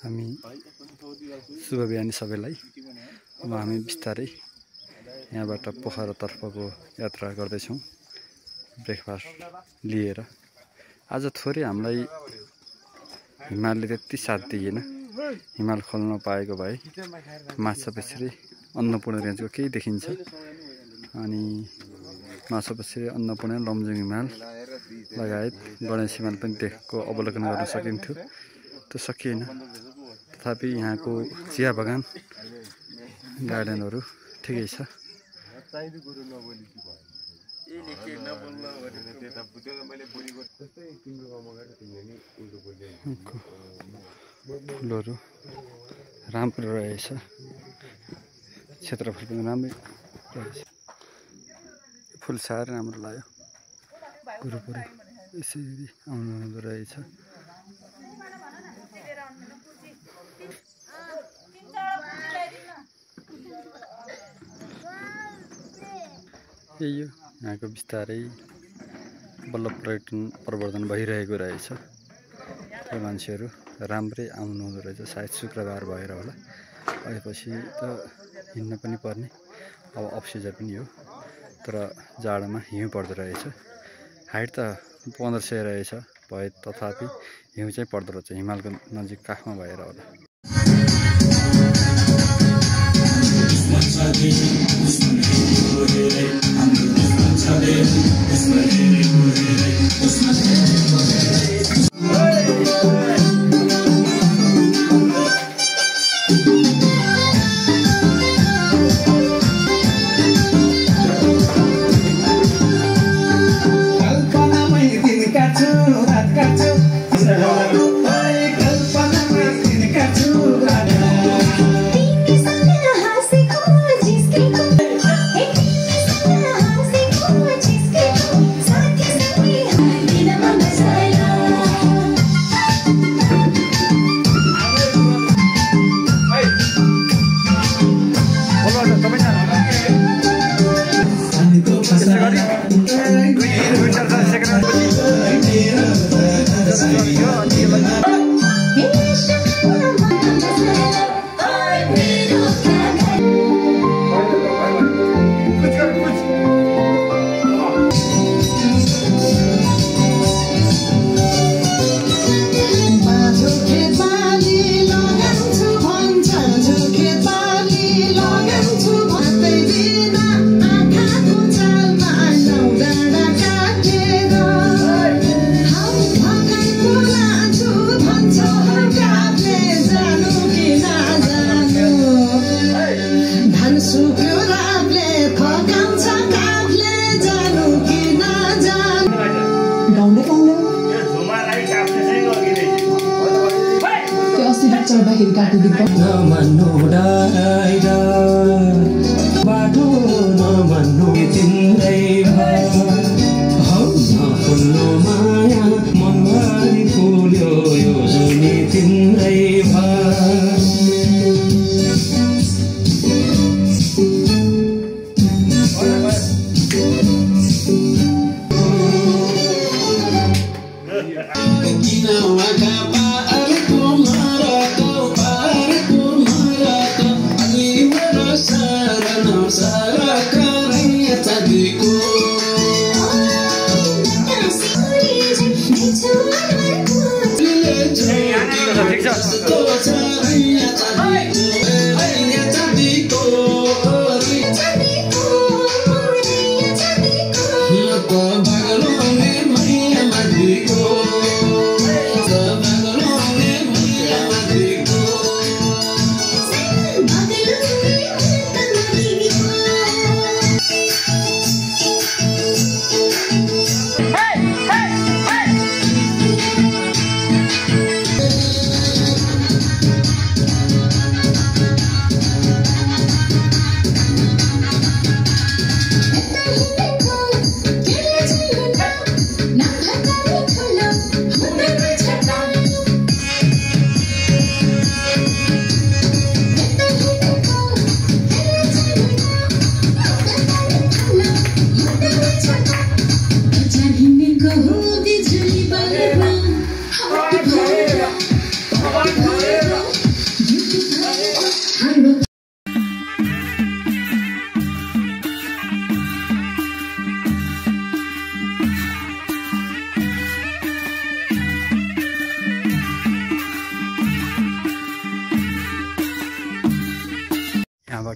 हामी शुभ बिहानी सबैलाई। अब हामी बिस्तारै यहाँबाट पोखरातर्फको यात्रा गर्दैछौँ ब्रेकफास्ट लिएर। आज थोरै हामीलाई हिमालले त्यति साथ दिएन। हिमाल खोल्न पाएको भए माछापछ्री अन्नपूर्ण रेन्जको केही देखिन्छ, अनि माछापछ्री अन्नपूर्ण लमजुङ हिमाल लगायत गणेश हिमाल पनि देखको अवलोकन गर्न सकिन्थ्यो। त्यो सकिएन। तथापि यहाँको चिया बगान गार्डनहरू ठिकै छ। फुलहरू राम्रो रहेछ, क्षेत्रफल पनि राम्रै रहेछ। फुल साह्रै राम्रो लाग्यो। गुरुपुरै यसरी आउनुहुँदो रहेछ। यही हो यहाँको बिस्तारै बल्ल पर्यटन प्रवर्धन भइरहेको रहेछ। त्यो मान्छेहरू राम्रै आउनुहुँदो रहेछ। सायद शुक्रबार भएर होला। आएपछि त हिँड्न पनि पर्ने। अब अफ सिजन पनि हो, तर जाडोमा हिउँ पर्दो रहेछ। हाइट त 1500 रहेछ भए तथापि हिउँ चाहिँ पर्दो रहेछ। हिमालको नजिक काखमा भएर होला।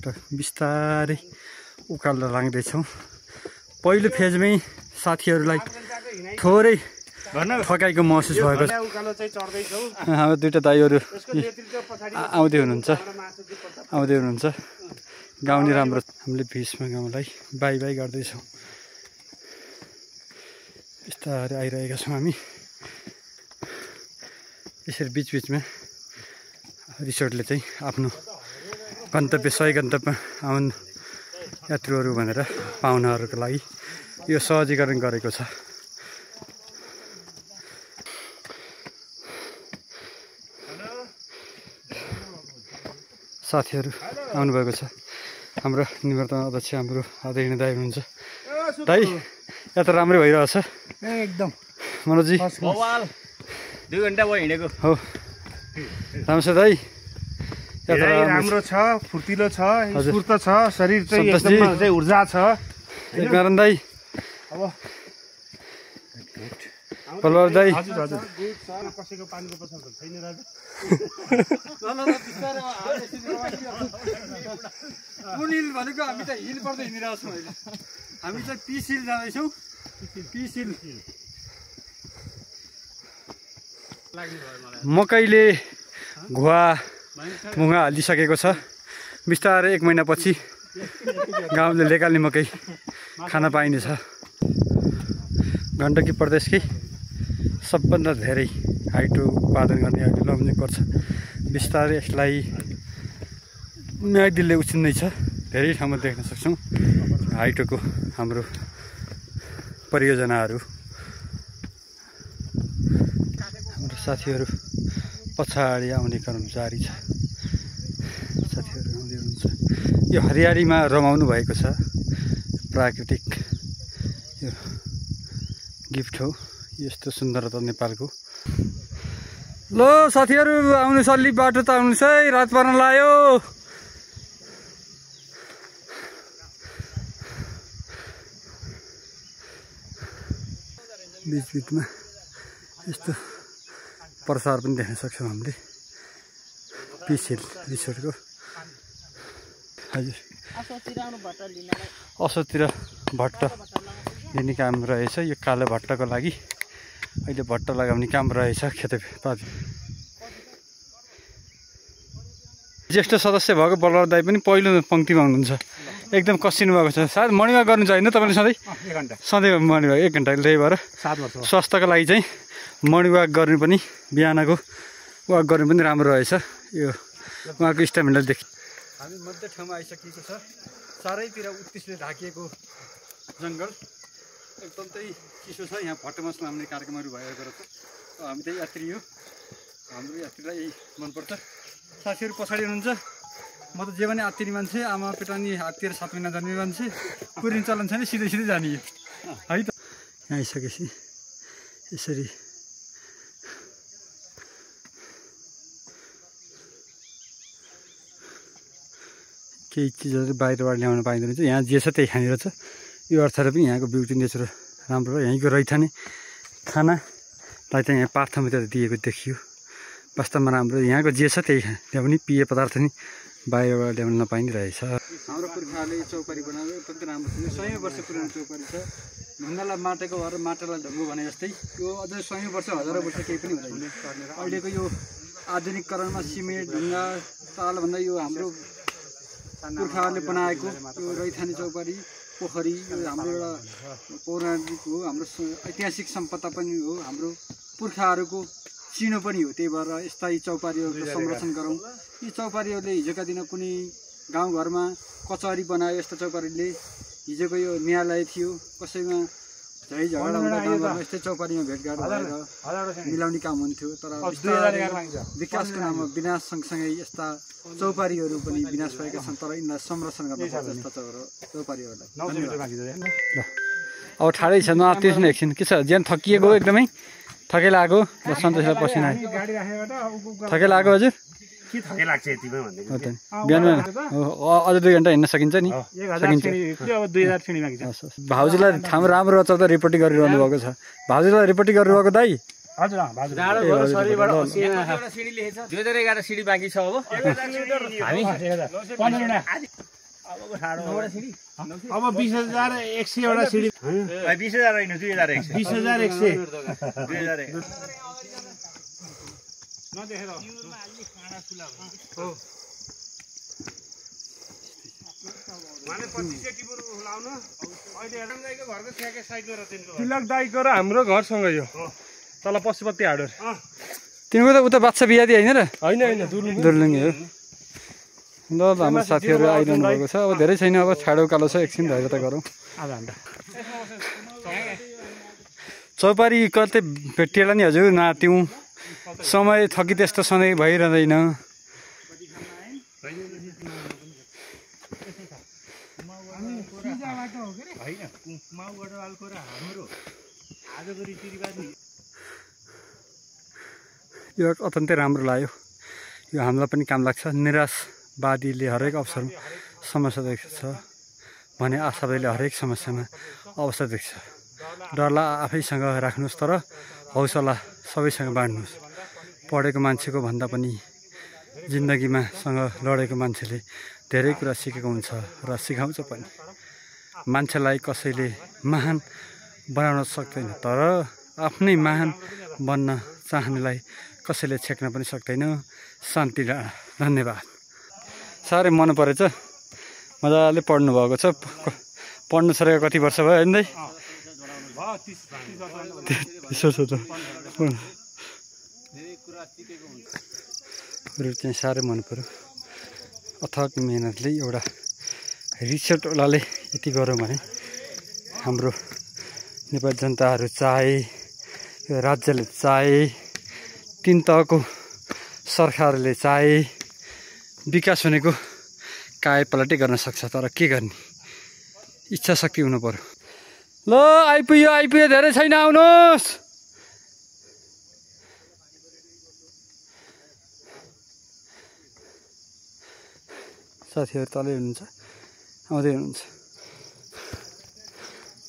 बाटो बिस्तारै उकालो लाग्दैछौँ। पहिलो फेजमै साथीहरूलाई थोरै ठकाइको महसुस भएको छ। हाम्रो दुईवटा दाइहरू आउँदै हुनुहुन्छ। गाउँ नि राम्रो। हामीले भीष्म गाउँलाई बाई बाई गर्दैछौँ। बिस्तारै आइरहेका छौँ हामी। यसरी बिचबिचमा रिसोर्टले चाहिँ आफ्नो गन्तव्य सही गन्तव्यमा आउनु यात्रुहरू भनेर पाहुनाहरूको लागि यो सहजीकरण गरेको छ। साथीहरू आउनुभएको छ। हाम्रो निवर्तमान अध्यक्ष हाम्रो आदरणीय दाइ हुनुहुन्छ। दाइ यात्रा राम्रै भइरहेछ एकदम। मनोजी 2 घण्टा भयो हिँडेको। हो राम्रो छ दाइ। यात्रा राम्रो छ, फुर्तिलो छ, स्फूर्त छ, शरीर चाहिँ एकदम चाहिँ ऊर्जा छ। नारायण दाइ, अब बलबार दाइ, हजुर हजुर कसैको पानीको पसल छैन राजा। पुनिल भनेको हामी त हिल पर्दै हिँडिरहेको छौँ अहिले। हामी चाहिँ पिसिल जाँदैछौँ। पिसिल मकैले घुवा मुगा हालिसकेको छ। बिस्तारै 1 महिनापछि गाउँले लेकाल्ने मकै खान पाइनेछ। गण्डकी प्रदेशकै सबभन्दा धेरै हाइटो उत्पादन गर्ने अहिले लमजुङ पर्छ। बिस्तारै यसलाई म्याग्दीले उछिन्दैछ। धेरै ठाउँमा देख्न सक्छौँ हाइटोको हाम्रो परियोजनाहरू। हाम्रो साथीहरू पछाडि आउने क्रम जारी छ। साथीहरू आउँदै हुनुहुन्छ। यो हरियालीमा रमाउनु भएको छ। प्राकृतिक यो गिफ्ट हो। यस्तो सुन्दरता नेपालको। ल साथीहरू आउनु सल्ली बाटो त आउनुहोस् है, रात पर्न लाग्यो। बिचबिचमा यस्तो प्रसार पनि देख्न सक्छौँ हामीले पिसिल रिसोर्टको। हजुर असोतिर भट्ट लिने काम रहेछ। यो कालो भट्टको लागि अहिले भट्ट लगाउने काम रहेछ खेतपाती। ज्येष्ठ सदस्य भएको बलराज दाइ पनि पहिलो पङ्क्तिमा हुनुहुन्छ। एकदम कसिनु भएको छ। सायद मर्निङ वाक गर्नु चाहिँ होइन तपाईँले सधैँ? 1 घण्टा। सधैँ मर्निङ वाक 1 घण्टा। त्यही भएर 7 वर्ष स्वास्थ्यको लागि चाहिँ मर्निङ वाक गर्नु पनि, बिहानको वाक गर्नु पनि राम्रो रहेछ। यो उहाँको स्टामिनाले देखि। हामी मध्य ठाउँमा आइसकेको छ। चारैतिर उत्तिसले ढाकिएको जङ्गल एकदम चाहिँ चिसो छ। यहाँ भट्टमास लाउने कार्यक्रमहरू भएको रहेछ। हामी चाहिँ यात्री हो। हाम्रो यात्रीलाई मनपर्छ। साथीहरू पछाडि हुनुहुन्छ। म त जे भने आत्तिरी मान्छे, आमा पेटानी हात्ती र 7 महिना जन्मे मान्छे। कुरिन चलन छैन, सिधै सिधै जाने है त। यहाँ आइसकेपछि यसरी केही चिजहरू बाहिरबाट ल्याउन पाइँदैन रहेछ। यहाँ जे छ त्यही खाने रहेछ। यो अर्थले पनि यहाँको ब्युटी नेचर राम्रो हो। यहीँको रैथाने खानालाई चाहिँ यहाँ प्राथमिकता दिएको देखियो। वास्तवमा राम्रो। यहाँको जे छ त्यही ल्याउने पेय पदार्थ नि बाहिरबाट ल्याउन नपाइने रहेछ। हाम्रो पुर्खाहरूले चौपारी बनाएको एकदम राम्रो छ। 100 वर्ष पुरानो चौपारी छ। ढुङ्गालाई माटेको भएर माटोलाई ढुङ्गो भने जस्तै यो अझै 100 वर्ष 1000 वर्ष केही पनि हुँदैन। अहिलेको यो आधुनिकरणमा सिमेन्ट ढुङ्गा तालभन्दा यो हाम्रो पुर्खाहरूले बनाएको यो रैथाने चौपारी पोखरी यो हाम्रो एउटा पौराणिक हो। हाम्रो ऐतिहासिक सम्पदा पनि हो। हाम्रो पुर्खाहरूको चिनो पनि हो। त्यही भएर यस्ता यी चौपारीहरूको संरक्षण गरौँ। यी चौपारीहरूले हिजोका दिन कुनै गाउँघरमा कचहरी बनायो। यस्तो चौपारीले हिजोको यो न्यायालय थियो। कसैमा झै झगडा हुँदा गाउँघरमा यस्तै चौपारीमा भेटघाट भएर मिलाउने काम हुन्थ्यो। तर विकासको नाममा विनाश सँगसँगै यस्ता चौपारीहरू पनि विनाश भएका छन्। तर यिनलाई संरक्षण गर्नुपर्छ यस्ता चौपारीहरूलाई। ल अब ठाडै छ, नआत्तिनुहोस् न एकछिन। के छ ज्यान थकिएको एकदमै? थकै लागेको? सन्तोषलाई पसिना थकै लागेको हजुर? बिहान अझ 2 घण्टा हिँड्न सकिन्छ नि? भाउजूलाई ठाउँ राम्रो रहेछ त रिपोर्टिङ गरिरहनु भएको छ। भाउजूलाई रिपोर्टिङ गरिरहेको दाइ? 2011 सिडी बाँकी छ अब हामी अब 20,100 एउटा सिडी 20,000 होइन 2,100 20,100 तिलक दाइको र हाम्रो घरसँग यो तल पशुपति हार्डवेयर तिम्रो त उता बादशाह बिहादी होइन र होइन दुर्लुङ्गे हो ल हाम्रो साथीहरू आइरहनु भएको छ अब धेरै छैन अब छाडो कालो छ एकछिन धैर्य त गरौँ चौपारी कतै भेटिएला नि हजुर नात्यौँ समय थकी त्यस्तो सधैँ भइरहँदैन यो अत्यन्तै राम्रो लाग्यो यो हामीलाई पनि काम लाग्छ निराशवादीले हरेक अवसरमा समस्या देख्छ भने आशावादीले हरेक समस्यामा अवसर देख्छ डरलाई आफैसँग राख्नुहोस् तर हौसला सबैसँग बाँड्नुहोस् पढेको मान्छेको भन्दा पनि जिन्दगीमा सँग लडेको मान्छेले धेरै कुरा सिकेको हुन्छ र सिकाउँछ पनि मान्छेलाई कसैले महान बनाउन सक्दैन तर आफ्नै महान बन्न चाहनेलाई कसैले छेक्न पनि सक्दैन शान्ति डाँडा धन्यवाद साह्रै मन परेछ मजाले पढ्नु भएको छ पढ्नु छोडेको कति वर्ष भयो होइन चाहिँ साह्रै मन पर्यो अथक मेहनतले एउटा रिसर्चवालाले यति गरौँ भने हाम्रो नेपाली जनताहरू चाहे राज्यले चाहे तीन तहको सरकारले चाहे विकास हुनेको कायापलटै गर्न सक्छ तर के गर्ने इच्छा शक्ति हुनु पर्यो ल आइपुग्यो धेरै छैन आउनुहोस् साथीहरू तलै हुनुहुन्छ आउँदै हुनुहुन्छ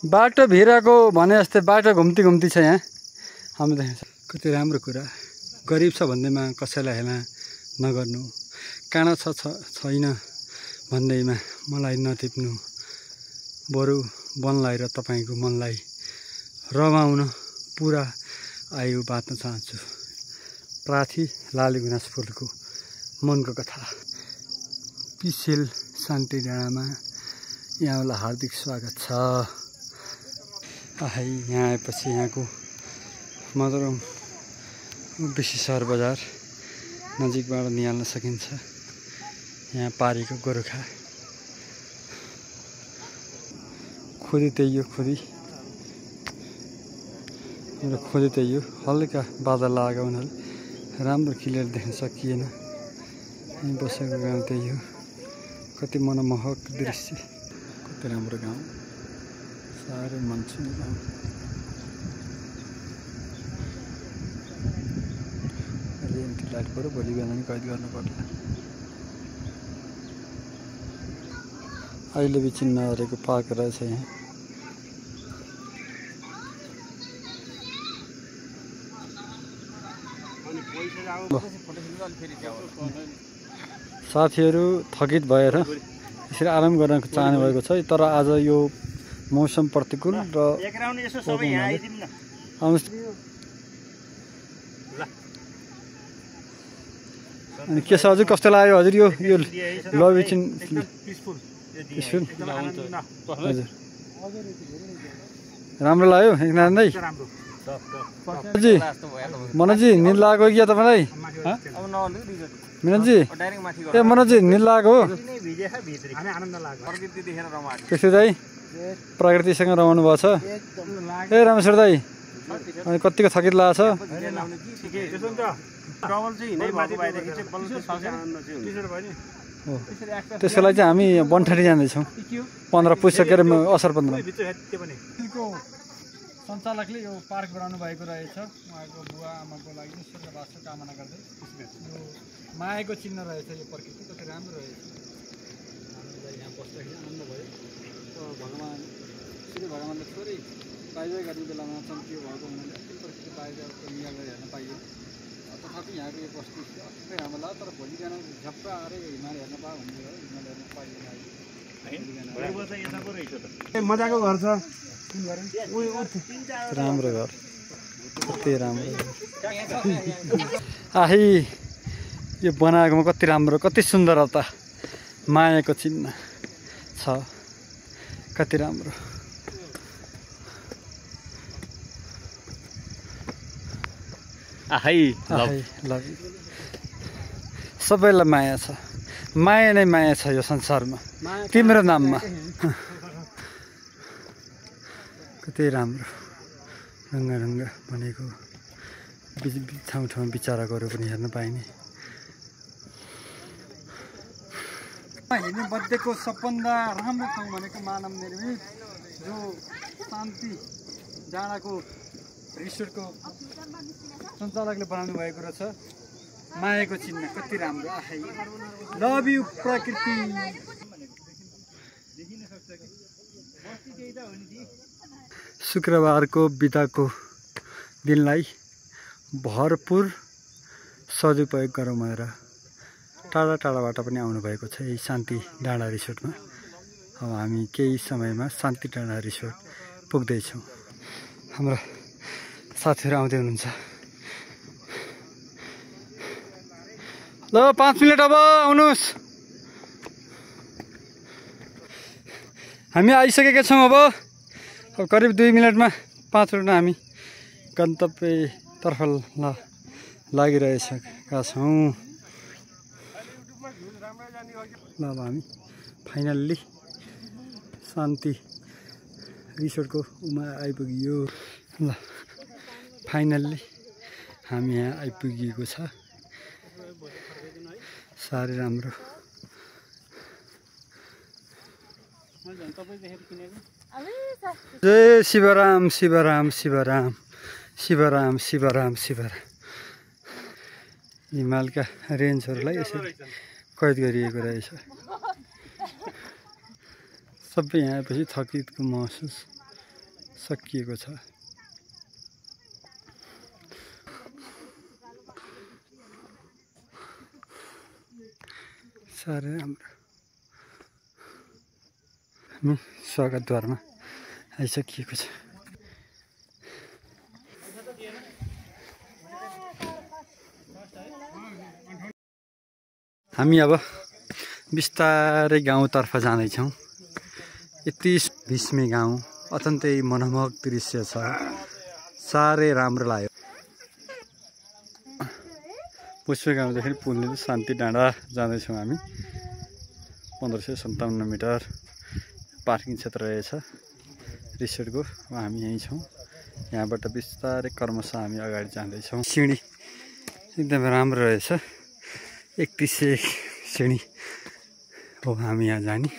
बाटो भिरको भने जस्तै बाटो घुम्ती छ यहाँ हाम्रो देख्छ कति राम्रो कुरा गरिब छ भन्दैमा कसैलाई हेला नगर्नु काँडा छैन भन्दैमा मलाई नटिप्नु बरु वनलाई र तपाईँको मनलाई रमाउन पुरा आयु बाँच्न चाहन्छु प्रार्थी लाली गुनास फुलको मनको कथा पिसेल शान्ति डाँडामा यहाँलाई हार्दिक स्वागत छ आइ यहाँ आएपछि यहाँको मधुरम बेसी सहर बजार नजिकबाट निहाल्न सकिन्छ यहाँ पारीको गोर्खा खोदी त्यही हो खोदी त्यही हो हल्का बादल लागेको हुनाले राम्रो क्लियर देख्न सकिएन यहीँ बसेको गाउँ त्यही हो कति मनमोहक दृश्य कति राम्रो गाउँ साह्रै मन छुने गाउँ अहिले एमटी लाइट पऱ्यो भोलि बिहान पनि कैद गर्नु पर्ला अहिले बिचिन नहरेको पार्क रहेछ यहाँ साथीहरू थकित भएर यसरी आराम गर्न चाहनु भएको छ तर आज यो मौसम प्रतिकूल र अनि के छ हजुर कस्तो लाग्यो हजुर यो लबिचिन हजुर राम्रो लाग्यो एकनारायण दाइ जी मनोजी निद लागेको क्या तपाईँलाई मिननजी ए मनोजी निद लागेको हो त्यसो दाइ प्रकृतिसँग रमाउनु भएको छ ए रामेश्वर दाइ अनि कतिको थकित लागेको छ त्यसको लागि चाहिँ हामी बनठानी जाँदैछौँ 15 पुगिसकेर असार 15 सञ्चालकले यो पार्क बनाउनु भएको रहेछ उहाँको बुवा आमाको लागि स्वर्गवास कामना गर्दै यो मायाको चिन्ह रहेछ यो प्रकृति कति राम्रो रहेछ हामीलाई यहाँ बस्दाखेरि आनन्द भयो भगवान् श्री भगवान्ले थोरै बाहिर गर्ने बेलामा चम्कियो भएको हुनाले अस्ति प्रकृति बाहिरको निगा गरेर हेर्न पाइयो तथापि यहाँको यो वस्तु अत्यन्तै राम्रो लाग्यो तर भोलि बिहान झप्प आएर हिमाल हेर्न पायो भन्ने हो हिमाल हेर्न पाइएन अहिले मजाको घर छ राम्रो घर कति राम्रो आही यो बनाएकोमा कति राम्रो कति सुन्दरता मायाको चिन्ह छ कति राम्रो लभ सबैलाई माया छ माया नै माया छ यो संसारमा तिम्रो नाममा कति राम्रो रङ्ग रङ्ग भनेको ठाउँ ठाउँ बिचराकोहरू पनि हेर्न पाइने हेर्ने बर्थडेको सबभन्दा राम्रो ठाउँ भनेको मानव निर्मित जो शान्ति डाँडाको रिसोर्टको सञ्चालकले बनाउनु भएको रहेछ मायाको चिन्ह कति राम्रो आखै लभ यु प्रकृति शुक्रबारको बिदाको दिनलाई भरपुर सदुपयोग गरौँ भनेर टाढा टाढाबाट पनि आउनुभएको छ यही शान्ति डाँडा रिसोर्टमा अब हामी केही समयमा शान्ति डाँडा रिसोर्ट पुग्दैछौँ हाम्रा साथीहरू आउँदै हुनुहुन्छ ल 5 मिनट अब आउनुहोस् हामी आइसकेका छौँ अब करिब 2 मिनटमा 5 मिनटमा हामी गन्तव्यतर्फ लागिरहेका छौँ ल अब हामी फाइनल्ली शान्ति रिसोर्टको उमा आइपुगियो ल फाइनल्ली हामी यहाँ आइपुगिएको छ साह्रै राम्रो जय शिवराम शिवराम शिवराम शिवराम शिवराम शिवराम हिमालका रेन्जहरूलाई यसरी कैद गरिएको रहेछ सबै यहाँ आएपछि थकितको महसुस सकिएको छ साह्रै राम्रो हामी स्वागतद्वारमा आइसकिएको छ हामी अब बिस्तारै गाउँतर्फ जाँदैछौँ यति भीष्मे गाउँ अत्यन्तै मनमोहक दृश्य छ साह्रै राम्रो लाग्यो पुष्पे गाउँदेखि पुलले शान्ति डाँडा जाँदैछौँ हामी 1557 मिटर पार्किङ क्षेत्र रहेछ रिसोर्टको हामी यहीँ छौँ यहाँबाट बिस्तारै क्रमशः हामी अगाडि जाँदैछौँ सिँढी एकदमै राम्रो रहेछ 31 सिँढी हो हामी यहाँ जाने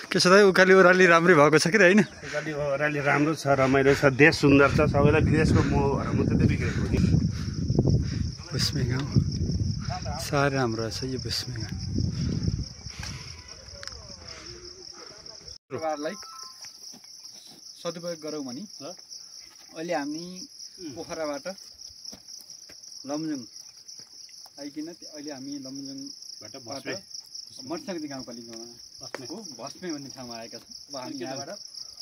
के छ दाइ उकाली ओह्राली राम्रै भएको छ कि होइन उकाली ओह्राली राम्रो छ रमाइलो छ देश सुन्दर छ सबैलाई विदेशको मोहहरू म त्यति बिग्रेको हो भुस्मे गाउँ साह्रै राम्रो रहेछ यो भुस्मे गाउँ परिवारलाई सदुपयोग गरौँ भने अहिले हामी पोखराबाट लमजुङ आइकिन अहिले हामी लमजुङबाट मर्साङ्गी गाउँपालिकामा हो भस्मे भन्ने ठाउँमा आएका छौँ अब हामी यहाँबाट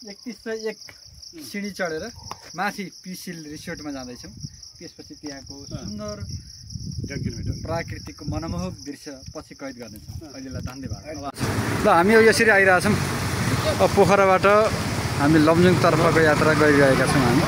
3101 सिँढी चढेर माथि पिसिल रिसोर्टमा जाँदैछौँ त्यसपछि त्यहाँको सुन्दर प्राकृतिकको मनमोहक दृश्य पछि कैद गर्नेछौँ अहिलेलाई धन्यवाद ल हामी यसरी आइरहेछौँ अब पोखराबाट हामी लमजुङतर्फको यात्रा गरिरहेका छौँ हामी